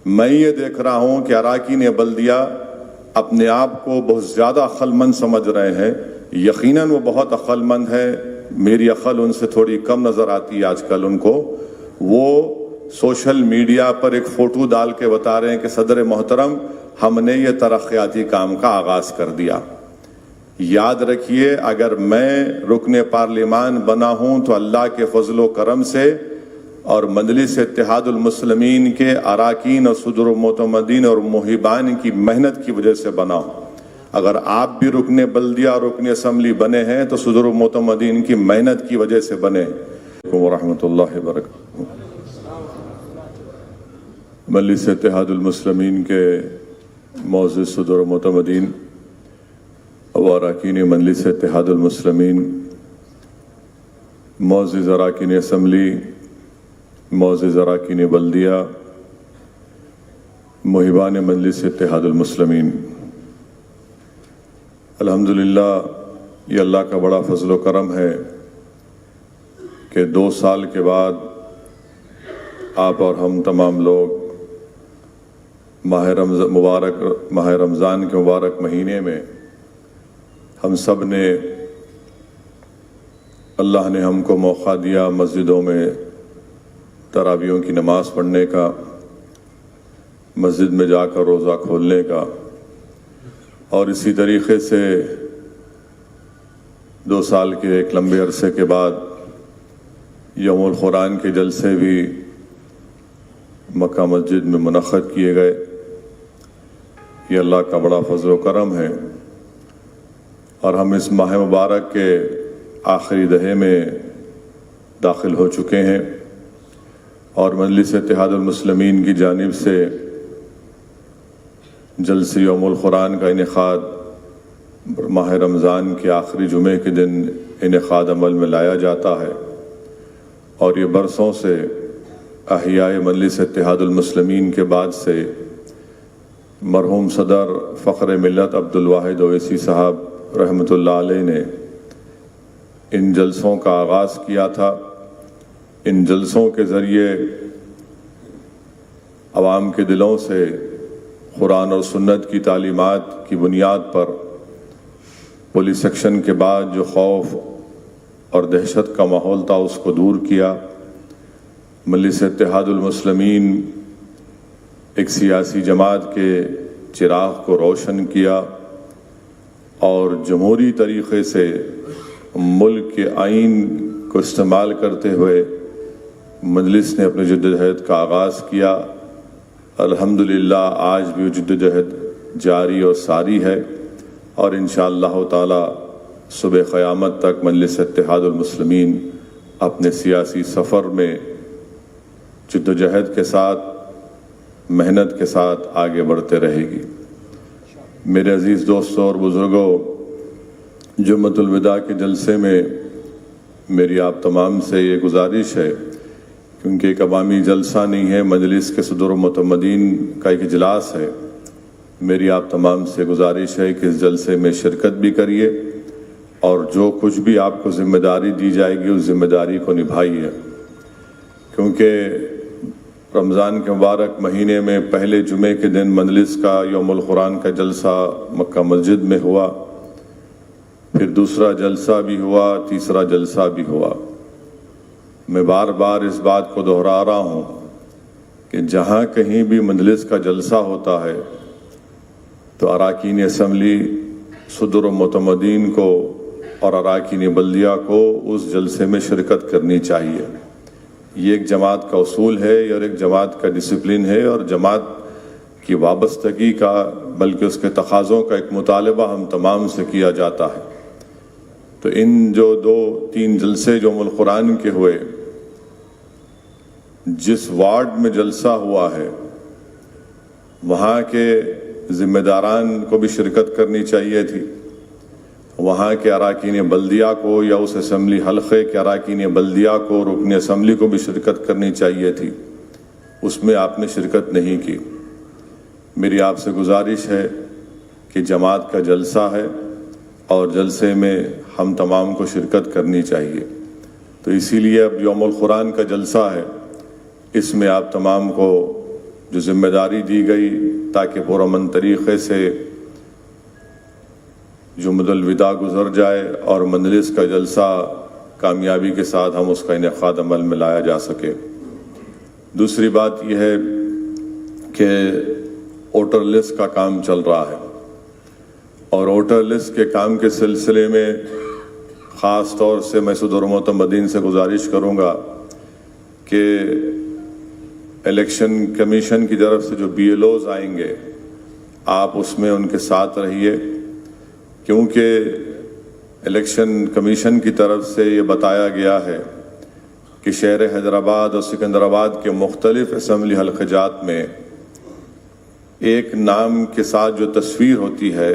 میں یہ دیکھ رہا ہوں کہ اراکین بلدیہ اپنے آپ کو بہت زیادہ عقل مند سمجھ رہے ہیں. یقیناً وہ بہت عقل مند ہے، میری عقل ان سے تھوڑی کم نظر آتی ہے آج کل ان کو. وہ سوشل میڈیا پر ایک فوٹو ڈال کے بتا رہے ہیں کہ صدر محترم ہم نے یہ ترقیاتی کام کا آغاز کر دیا. یاد رکھیے، اگر میں رکن پارلیمان بنا ہوں تو اللہ کے فضل و کرم سے اور مجلس اتحاد المسلمین کے اراکین اور صدور المعتمدین اور محبان کی محنت کی وجہ سے بنا ہوں. اگر آپ بھی رکن بلدیہ اور رکن اسمبلی بنے ہیں تو صدور المعتمدین کی محنت کی وجہ سے بنے. ورحمۃ اللہ وبرکاتہ. مجلس اتحاد المسلمین کے معزز صدور المعتمدین و اراکین مجلس اتحاد المسلمین، معزز اراکین اسمبلی، معزز اراکین بلدیہ، محبان مجلس اتحاد المسلمین، الحمدللہ یہ اللہ کا بڑا فضل و کرم ہے کہ 2 سال کے بعد آپ اور ہم تمام لوگ ماہ رمضان کے مبارک مہینے میں ہم سب نے، اللہ نے ہم کو موقع دیا مسجدوں میں تراویحوں کی نماز پڑھنے کا، مسجد میں جا کر روزہ کھولنے کا، اور اسی طریقے سے 2 سال کے ایک لمبے عرصے کے بعد یوم القرآن کے جلسے بھی مکہ مسجد میں منعقد کیے گئے. یہ اللہ کا بڑا فضل و کرم ہے، اور ہم اس ماہ مبارک کے آخری دہے میں داخل ہو چکے ہیں، اور مجلس اتحاد المسلمین کی جانب سے جلسے یوم القرآن کا انعقاد ماہ رمضان کے آخری جمعے کے دن انعقاد عمل میں لایا جاتا ہے. اور یہ برسوں سے احیاء مجلس اتحاد المسلمین کے بعد سے مرحوم صدر فخر ملت عبدالواحد اویسی صاحب رحمۃ اللہ علیہ نے ان جلسوں کا آغاز کیا تھا. ان جلسوں کے ذریعے عوام کے دلوں سے قرآن اور سنت کی تعلیمات کی بنیاد پر پولیس ایکشن کے بعد جو خوف اور دہشت کا ماحول تھا اس کو دور کیا. مجلس اتحاد المسلمین ایک سیاسی جماعت کے چراغ کو روشن کیا، اور جمہوری طریقے سے ملک کے آئین کو استعمال کرتے ہوئے مجلس نے اپنے جدوجہد کا آغاز کیا. الحمدللہ آج بھی وہ جدوجہد جاری اور ساری ہے، اور انشاءاللہ تعالی صبح قیامت تک مجلس اتحاد المسلمین اپنے سیاسی سفر میں جدوجہد کے ساتھ، محنت کے ساتھ آگے بڑھتے رہے گی. میرے عزیز دوستوں اور بزرگوں، جمعۃ الوداع کے جلسے میں میری آپ تمام سے یہ گزارش ہے، کیونکہ ایک عوامی جلسہ نہیں ہے، مجلس کے صدور معتمدین کا ایک اجلاس ہے. میری آپ تمام سے گزارش ہے کہ اس جلسے میں شرکت بھی کریے، اور جو کچھ بھی آپ کو ذمہ داری دی جائے گی اس ذمہ داری کو نبھائیے. کیونکہ رمضان کے مبارک مہینے میں پہلے جمعے کے دن مجلس کا یوم القرآن کا جلسہ مکہ مسجد میں ہوا، پھر دوسرا جلسہ بھی ہوا، تیسرا جلسہ بھی ہوا. میں بار بار اس بات کو دہرا رہا ہوں کہ جہاں کہیں بھی مجلس کا جلسہ ہوتا ہے تو اراکین اسمبلی، صدور المعتمدین کو اور اراکین بلدیہ کو اس جلسے میں شرکت کرنی چاہیے. یہ ایک جماعت کا اصول ہے اور ایک جماعت کا ڈسپلن ہے، اور جماعت کی وابستگی کا بلکہ اس کے تقاضوں کا ایک مطالبہ ہم تمام سے کیا جاتا ہے. تو ان جو 2-3 جلسے جو یوم القرآن کے ہوئے، جس وارڈ میں جلسہ ہوا ہے وہاں کے ذمہ داران کو بھی شرکت کرنی چاہیے تھی، وہاں کے اراکین بلدیہ کو یا اس اسمبلی حلقے کے اراکین بلدیہ کو، رکن اسمبلی کو بھی شرکت کرنی چاہیے تھی. اس میں آپ نے شرکت نہیں کی. میری آپ سے گزارش ہے کہ جماعت کا جلسہ ہے اور جلسے میں ہم تمام کو شرکت کرنی چاہیے. تو اسی لیے اب یوم القرآن کا جلسہ ہے، اس میں آپ تمام کو جو ذمہ داری دی گئی تاکہ پرامن طریقے سے جمعۃ الوداع گزر جائے اور مجلس کا جلسہ کامیابی کے ساتھ ہم اس کا انعقاد عمل میں لایا جا سکے۔ دوسری بات یہ ہے کہ ووٹر لسٹ کا کام چل رہا ہے، اور ووٹر لسٹ کے کام کے سلسلے میں خاص طور سے میں صدور معتمدین سے گزارش کروں گا کہ الیکشن کمیشن کی طرف سے جو BLOs آئیں گے آپ اس میں ان کے ساتھ رہیے، کیونکہ الیکشن کمیشن کی طرف سے یہ بتایا گیا ہے کہ شہر حیدرآباد اور سکندرآباد کے مختلف اسمبلی حلقہ جات میں ایک نام کے ساتھ جو تصویر ہوتی ہے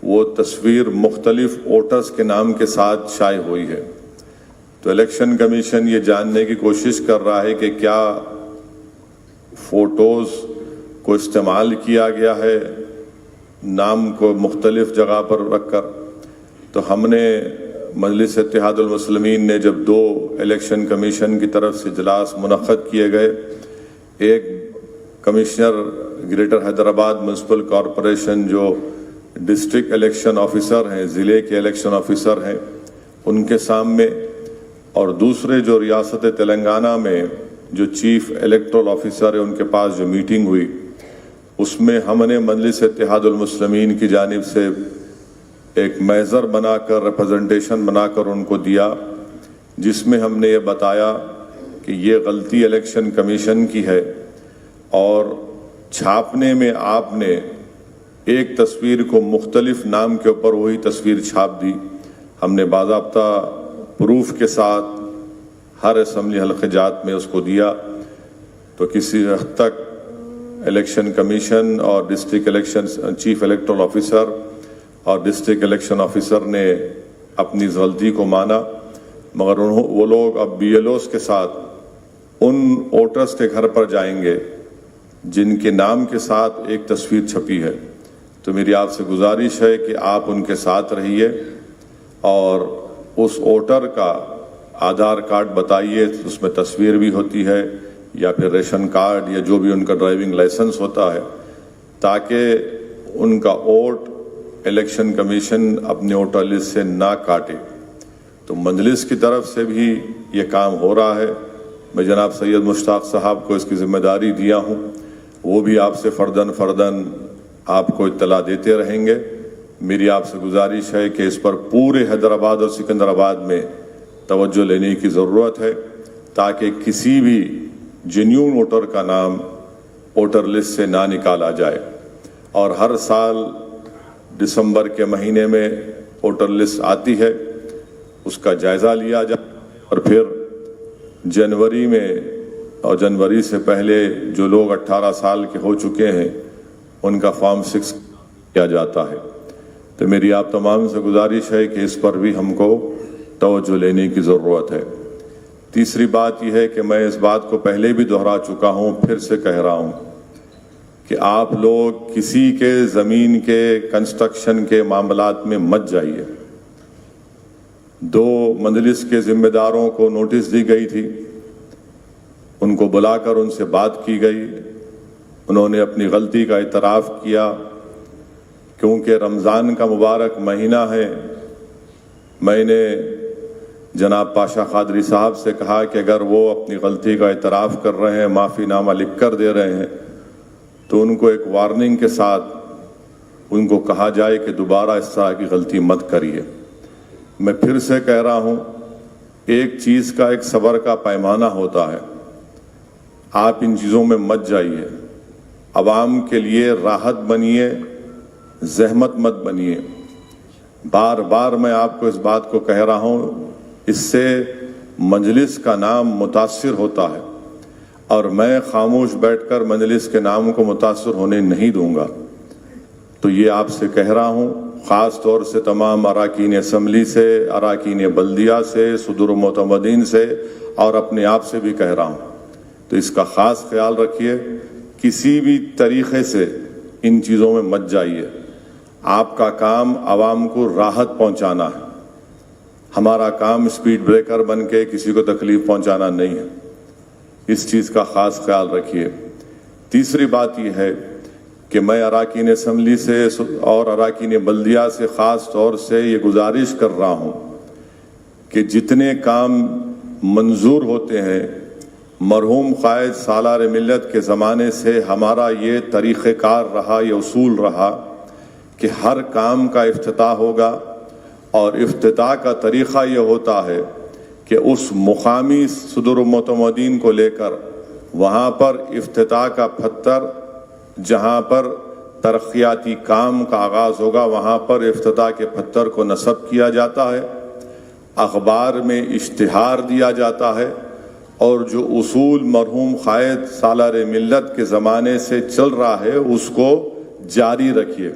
وہ تصویر مختلف ووٹرز کے نام کے ساتھ شائع ہوئی ہے۔ تو الیکشن کمیشن یہ جاننے کی کوشش کر رہا ہے کہ کیا فوٹوز کو استعمال کیا گیا ہے نام کو مختلف جگہ پر رکھ کر۔ تو ہم نے مجلس اتحاد المسلمین نے جب 2 الیکشن کمیشن کی طرف سے اجلاس منعقد کیے گئے، ایک commissioner greater Hyderabad municipal corporation جو ڈسٹرکٹ الیکشن آفیسر ہیں، ضلع کے الیکشن آفیسر ہیں، ان کے سامنے، اور دوسرے جو ریاست تلنگانہ میں جو چیف الیکٹورل آفیسر ہے ان کے پاس جو میٹنگ ہوئی، اس میں ہم نے مجلس اتحاد المسلمین کی جانب سے ایک محضر بنا کر ریپرزنٹیشن بنا کر ان کو دیا، جس میں ہم نے یہ بتایا کہ یہ غلطی الیکشن کمیشن کی ہے، اور چھاپنے میں آپ نے ایک تصویر کو مختلف نام کے اوپر وہی تصویر چھاپ دی۔ ہم نے باضابطہ پروف کے ساتھ ہر اسمبلی حلقہ جات میں اس کو دیا، تو کسی حد تک الیکشن کمیشن اور district election chief electoral officer اور ڈسٹرکٹ الیکشن آفیسر نے اپنی غلطی کو مانا، مگر وہ لوگ اب BLOs کے ساتھ ان ووٹرز کے گھر پر جائیں گے جن کے نام کے ساتھ ایک تصویر چھپی ہے۔ تو میری آپ سے گزارش ہے کہ آپ ان کے ساتھ رہیے اور اس ووٹر کا آدھار کارڈ بتائیے، اس میں تصویر بھی ہوتی ہے، یا پھر ریشن کارڈ یا جو بھی ان کا ڈرائیونگ لائسنس ہوتا ہے، تاکہ ان کا ووٹ الیکشن کمیشن اپنے ووٹر لسٹ سے نہ کاٹے۔ تو مجلس کی طرف سے بھی یہ کام ہو رہا ہے۔ میں جناب سید مشتاق صاحب کو اس کی ذمہ داری دیا ہوں، وہ بھی آپ سے فرداً آپ کو اطلاع دیتے رہیں گے۔ میری آپ سے گزارش ہے کہ اس پر پورے حیدرآباد اور سکندرآباد میں توجہ لینے کی ضرورت ہے، تاکہ کسی بھی جینیون ووٹر کا نام ووٹر لسٹ سے نہ نکالا جائے۔ اور ہر سال دسمبر کے مہینے میں ووٹر لسٹ آتی ہے، اس کا جائزہ لیا جائے، اور پھر جنوری میں اور جنوری سے پہلے جو لوگ 18 سال کے ہو چکے ہیں ان کا فارم 6 کیا جاتا ہے۔ تو میری آپ تمام سے گزارش ہے کہ اس پر بھی ہم کو توجہ لینے کی ضرورت ہے۔ تیسری بات یہ ہے کہ میں اس بات کو پہلے بھی دہرا چکا ہوں، پھر سے کہہ رہا ہوں کہ آپ لوگ کسی کے زمین کے کنسٹرکشن کے معاملات میں مت جائیے۔ 2 مجلس کے ذمہ داروں کو نوٹس دی گئی تھی، ان کو بلا کر ان سے بات کی گئی، انہوں نے اپنی غلطی کا اعتراف کیا۔ کیونکہ رمضان کا مبارک مہینہ ہے، میں نے جناب پاشا قادری صاحب سے کہا کہ اگر وہ اپنی غلطی کا اعتراف کر رہے ہیں، معافی نامہ لکھ کر دے رہے ہیں، تو ان کو ایک وارننگ کے ساتھ ان کو کہا جائے کہ دوبارہ اس طرح کی غلطی مت کریے۔ میں پھر سے کہہ رہا ہوں، ایک چیز کا ایک صبر کا پیمانہ ہوتا ہے، آپ ان چیزوں میں مت جائیے، عوام کے لیے راحت بنیے، زحمت مت بنیے۔ بار بار میں آپ کو اس بات کو کہہ رہا ہوں، اس سے مجلس کا نام متاثر ہوتا ہے، اور میں خاموش بیٹھ کر مجلس کے نام کو متاثر ہونے نہیں دوں گا۔ تو یہ آپ سے کہہ رہا ہوں، خاص طور سے تمام اراکین اسمبلی سے، اراکین بلدیہ سے، صدور معتمدین سے، اور اپنے آپ سے بھی کہہ رہا ہوں، تو اس کا خاص خیال رکھیے، کسی بھی طریقے سے ان چیزوں میں مت جائیے۔ آپ کا کام عوام کو راحت پہنچانا ہے، ہمارا کام اسپیڈ بریکر بن کے کسی کو تکلیف پہنچانا نہیں ہے، اس چیز کا خاص خیال رکھیے۔ تیسری بات یہ ہے کہ میں اراکین اسمبلی سے اور اراکین بلدیہ سے خاص طور سے یہ گزارش کر رہا ہوں کہ جتنے کام منظور ہوتے ہیں، مرحوم قائد سالار ملت کے زمانے سے ہمارا یہ طریقہ کار رہا، یہ اصول رہا کہ ہر کام کا افتتاح ہوگا، اور افتتاح کا طریقہ یہ ہوتا ہے کہ اس مقامی صدر المعتمدین کو لے کر وہاں پر افتتاح کا پتھر، جہاں پر ترقیاتی کام کا آغاز ہوگا وہاں پر افتتاح کے پتھر کو نصب کیا جاتا ہے، اخبار میں اشتہار دیا جاتا ہے، اور جو اصول مرحوم قائد سالار ملت کے زمانے سے چل رہا ہے اس کو جاری رکھیے۔